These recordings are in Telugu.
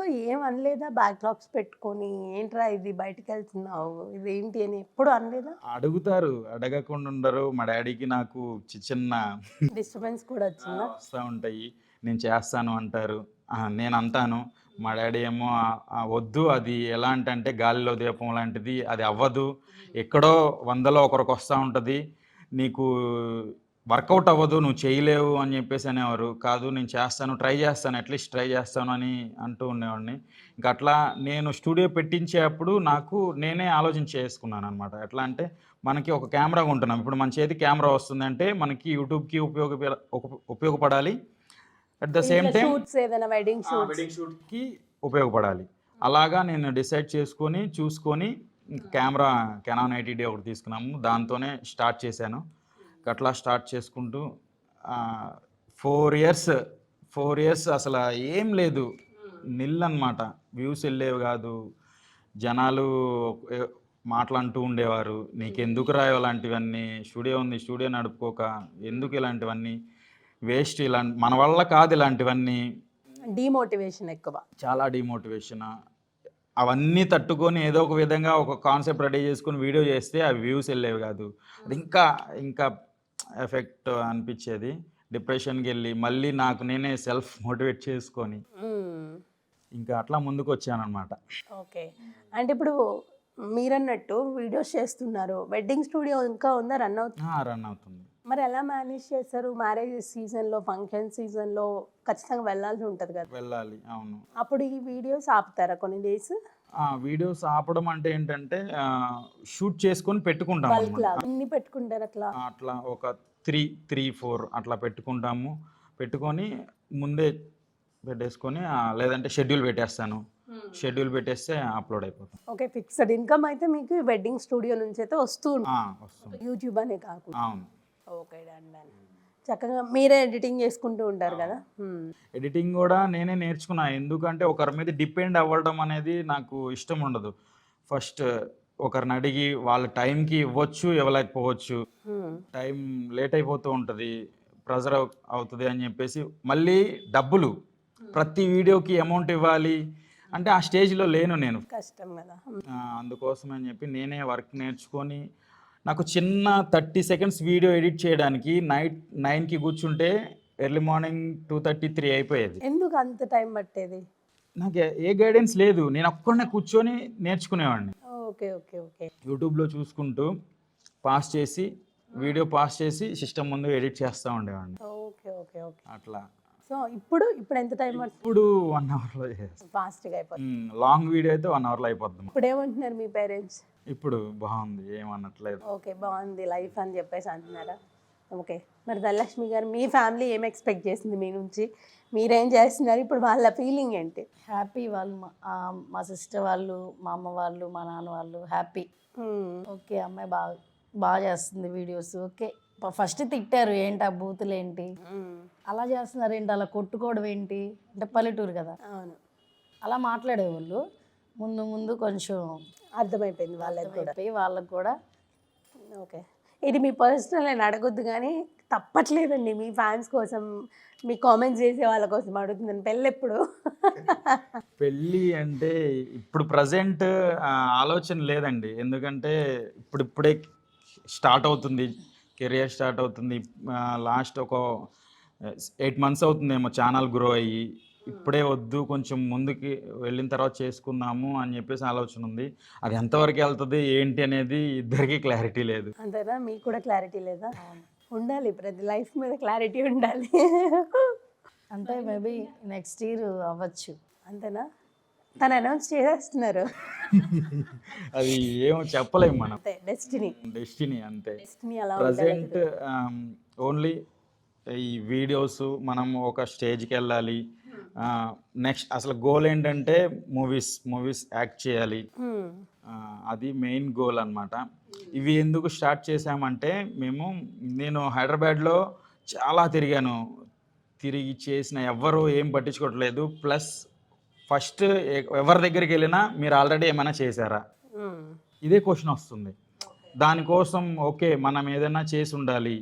ఇంట్లో ఏం అనలేదా? బ్యాక్‌లాగ్స్ పెట్టుకొని, ఏంట్రా ఇది బయటికెళ్తున్నావు, ఇదేంటి అని ఎప్పుడు అనలేదా? అడుగుతారు. అడగకుండా ఉండరు. మా డ్యాడీకి నాకు చిన్న డిస్టర్బెన్స్ కూడా వచ్చిందా? వస్తా ఉంటాయి. నేను చేస్తాను అంటారు. నేనంటాను. మా డ్యాడీ ఏమో వద్దు అది ఎలాంటంటే గాలిలో దీపం లాంటిది. అది అవ్వదు. ఎక్కడో 100లో ఒకరికొస్తా ఉంటది. నీకు వర్కౌట్ అవ్వదు. నువ్వు చేయలేవు అని జెప్పేసి అనేవారు. కాదు నేను చేస్తాను. ట్రై చేస్తాను. అట్‌లీస్ట్ ట్రై చేస్తాను అని అంటూ ఉండేవాడిని. ఇంక అట్లా నేను స్టూడియో పెట్టించేప్పుడు నాకు నేనే ఆలోచన చేసుకున్నాననమాట. ఎట్లా అంటే మనకి ఒక కెమెరా కొంటున్నాం. ఇప్పుడు మన చేతికి కెమెరా వస్తుందంటే మనకి యూట్యూబ్‌కి ఉపయోగపడాలి. అట్ ద సేమ్ ఇంట్లో టైమ్ షూట్స్ ఏదైనా వెడ్డింగ్ షూట్స్. వెడ్డింగ్ షూట్‌కి ఉపయోగపడాలి. అలాగా నేను డిసైడ్ చేసుకొని, చూసుకొని ఇంక కెమెరా కెనాన్ 80D ఒకటి తీసుకున్నాము. దాంతోనే స్టార్ట్ చేశాను. అట్లా స్టార్ట్ చేసుకుంటూ ఆహ్, 4 ఇయర్స్, 4 ఇయర్స్ అసల ఏం లేదు. నిల్లనమాట. వ్యూస్ ఎళ్ళేవి గాదు. జనాలు ఎ మాటలంటూ ఉండేవారు. "నీకెందుకురా ఇలాంటివన్నీ? స్టూడియో ఉంది. స్టూడియో నడుపుకోక ఎందుకు ఇలాంటివన్నీ? వేస్ట్ మన వల్ల కాదు ఇలాంటివన్నీ." డీమోటివేషన్ ఎక్కువ. చాలా డీమోటివేషన్. అవన్నీ తట్టుకొని ఏదో ఒక విధంగా ఒక కాన్సెప్ట్ రెడీ చేసుకొని వీడియో చేస్తే అవి వ్యూస్ ఎళ్ళేవి గాదు. అది ఇంకా ఎఫెక్ట్ అనిపిచ్చేది. డిప్రెషన్‌కెళ్ళి మళ్ళీ నాకు నేనే సెల్ఫ్ మోటివేట్ చేసుకొని హ్మ్. ఇంకా అట్లా ముందుకొచ్చాననమాట. ఓకే. అంటే ఇప్పుడు మీరన్నట్టు వీడియోస్ చేస్తున్నారు. వెడ్డింగ్ స్టూడియో ఇంకా ఉందా? రన్ అవుతుందా? రన్ అవుతుంది. మరి ఎలా మేనేజ్ చేస్తారు? మ్యారేజ్ సీజన్‌లో, ఫంక్షన్ సీజన్‌లో ఖచ్చితంగా వెళ్ళాల్సి ఉంటది కదా! వెళ్ళాలి. అవును. అప్పుడు ఈ వీడియోస్ ఆపుతారా కొన్ని డేస్? వీడియోస్ ఆపడం అంటే ఏంటంటే షూట్ చేసుకొని బల్క్ పెట్టుకుంటామనమాట. లాగా ఎన్ని పెట్టుకుంటారు అట్లా? అట్లా ఒక 3, 4 అట్లా పెట్టుకుంటాము. పెట్టుకొని ముందే పెట్టేసుకొని లేదంటే షెడ్యూల్ పెట్టేస్తాను. షెడ్యూల్ పెట్టేస్తే అప్‌లోడ్ అయిపోతుంది. ఓకే. ఫిక్స్‌డ్ ఇన్‌కమ్ అయితే మీకు వెడ్డింగ్ స్టూడియో నుంచయితే వస్తూ ఉంటుంది. వస్తుంది. యూట్యూబ్ అనే కాకుండా. అవును. ఓకే. డన్. డన్. చక్కగా మీరే ఎడిటింగ్ చేసుకుంటూ ఉంటారు కదా! హ్మ్. ఎడిటింగ్ గూడా నేనే నేర్చుకున్నా. ఎందుకంటే ఒకరి మీద డిపెండ్ అవ్వడం అనేది నాకు ఇష్టం ఉండదు. ఫస్ట్ ఒకరిని అడిగి వాళ్ళ టైంకి ఇవ్వచ్చు, ఇవ్వలేకపోవచ్చు. హ్మ్. టైం లేట్ అయిపోతూ ఉంటది. ప్రెషర్ అవుతది అని జెప్పేసి మళ్ళీ డబ్బులు ప్రతి వీడియోకి అమౌంట్ ఇవ్వాలి అంటే ఆ స్టేజ్‌లో లేను నేను. కష్టం కదా! హ్మ్. అందుకోసం అని జెప్పి నేనే వర్క్ నేర్చుకొని నాకు చిన్న 30 సెకండ్స్ వీడియో ఎడిట్ చేయడానికి నైట్ 9కి కూర్చుంటే ఎర్లీ మార్నింగ్ 2:30, 3 అయిపోయేది. ఎందుకు అంత టైం పట్టేది? నాకు ఏ గైడెన్స్ లేదు. నేనొక్కడినే కూర్చొని నేర్చుకునేవాడిని. ఓకే. ఓకే. ఓకే. యూట్యూబ్‌లో చూసుకుంటూ పాజ్ చేసి, వీడియో పాజ్ చేసి సిస్టమ్ ముందు ఎడిట్ చేస్తా ఉండేవాడిని. ఓకే. ఓకే. ఓకే. అట్లా. సో, ఇప్పుడు ఎంత టైం పడుతుంది? ఇప్పుడు 1 అవర్‌లో చేసేస్తా. ఫాస్ట్‌గా అయిపోతుంది. లాంగ్ వీడియో అయితే 1 అవర్‌లో అయిపోద్ది. ఇప్పుడేమంటున్నారు మీ పేరెంట్స్? ఇప్పుడు బావుంది. ఏమనట్లేదు. ఓకే. బావుంది లైఫ్ అని చెప్పేసి అంటున్నారా? ఓకే. మరి ధనలక్ష్మి గారు మీ ఫ్యామిలీ ఏం ఎక్స్‌పెక్ట్ చేసింది మీ నుంచి? మీరేం చేస్తున్నారు? ఇప్పుడు వాళ్ళ ఫీలింగ్ ఏంటి? హ్యాపీ వాళ్ళు మా సిస్టర్ వాళ్ళు, మా అమ్మ వాళ్ళు, మా నాన్న వాళ్ళు హ్యాపీ. హ్మ్. ఓకే. అమ్మాయి బాగా చేస్తుంది వీడియోస్. ఓకే. ఫస్ట్ తిట్టారు. ఏంటి ఆ బూతులేంటి? హ్మ్. అలా చేస్తున్నారేంటి? అలా కొట్టుకోవడం ఏంటి? అంటే పల్లెటూరు కదా! అవును. అలా మాట్లాడేవాళ్ళు. ముందు ముందు కొంచెం అర్థమైపోయింది వాళ్ళకి కూడా. అర్థమైపోయి వాళ్ళకి కూడా ఓకే. ఇది మీ పర్సనల్ అని అడగొద్దు గానీ, తప్పట్లేదండి మీ ఫ్యాన్స్ కోసం, మీ కామెంట్స్ చేసే వాళ్ళ కోసం అడుగుతున్నాను. పెళ్ళెప్పుడు? పెళ్లి అంటే ఇప్పుడు ప్రెజెంట్ ఆలోచన లేదండి. ఎందుకంటే ఇప్పుడిప్పుడే స్టార్ట్ అవుతుంది. కెరియర్ స్టార్ట్ అవుతుంది. లాస్ట్ ఒక 8 మంత్స్ అవుతుందేమో ఛానల్ గ్రో అయ్యి. ఇప్పుడే వద్దు కొంచెం ముందుకి వెళ్ళిన తర్వాత చేసుకుందాము అని చెప్పేసి ఆలోచన ఉంది. అది ఎంతవరకు ఎళ్తది ఏంటి అనేది ఇద్దరికీ క్లారిటీ లేదు. అంతేనా? మీకు కూడా క్లారిటీ లేదా? ఉండాలి. ప్రతి లైఫ్ మీద క్లారిటీ ఉండాలి. అంటే మేబీ నెక్స్ట్ ఇయర్ అవ్వచ్చు. అంతేనా? తను అనౌన్స్ చేసేస్తున్నారు. అది ఏమో చెప్పలేము మనం. అంతే డెస్టినీ. డెస్టినీ అంతే. డెస్టినీ అలా ప్రెజెంట్ ఉండాలి. ఓన్లీ ఈ వీడియోస్ మనం ఒక స్టేజ్‌కెళ్ళాలి. నెక్స్ట్ అసలు గోల్ ఏంటంటే మూవీస్ యాక్ట్ చేయాలి. హ్మ్. అది మెయిన్ గోల్ అనమాట. ఇవి ఎందుకు స్టార్ట్ చేశామంటే నేను హైదరాబాద్‌లో చాలా తిరిగాను. తిరిగి చేసిన ఎవ్వరు ఏం పట్టించుకోవట్లేదు. ప్లస్ ఫస్ట్ ఎవరి దగ్గరికెళ్ళినా మీరు ఆల్రెడీ ఏమైనా చేశారా? హ్మ్. ఇదే క్వెషన్ వస్తుంది. దానికోసం ఓకే. మనం ఏదైనా చేసుండాలి.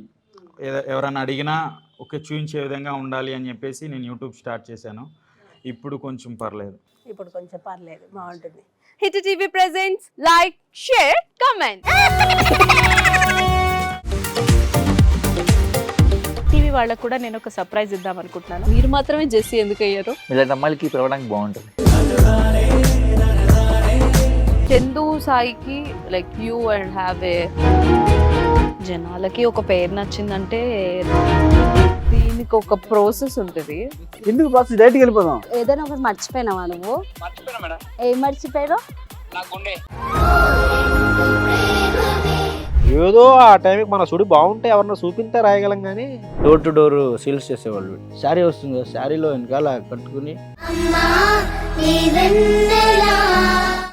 ఎవరైనా అడిగినా ఓకే. చూయించే విధంగా ఉండాలి అని చెప్పేసి నేను యూట్యూబ్ స్టార్ట్ చేశాను. ఇప్పుడు కొంచెం పర్లేదు. ఇప్పుడు కొంచెం పర్లేదు, బాగుంటుంది. Hit TV presents like, share, comment. TV వాళ్ళకు కూడా నేను ఒక సర్ప్రైజ్ ఇద్దాం అనుకుంటున్నాను. మీరు మాత్రమే జెస్సీ ఎందుకు అయ్యారు? ఇలాంటి అమ్మాయిలకి పిలవడానికి బాగుంటుంది. చందు సాయికి like you and have a, జనాలకి ఒక పేరు నచ్చిందంటే దీనికి ఒక ప్రాసెస్ ఉంటుంది. ఎందుకు ప్రాసెస్ డైరెక్ట్కి వెళ్ళిపోదాం. ఏదైనా ఒకటి మర్చిపోయినావా నువ్వు? ఏం మర్చిపోయావు? ఏదో ఆ టైంకి మన సుడి బాగుంటే ఎవరన్నా చూపింటే రాయగలం కానీ డోర్ టు డోర్ సేల్స్ చేసేవాళ్ళు. శారీ వస్తుంది కదా, శారీలో వెనకాల కట్టుకుని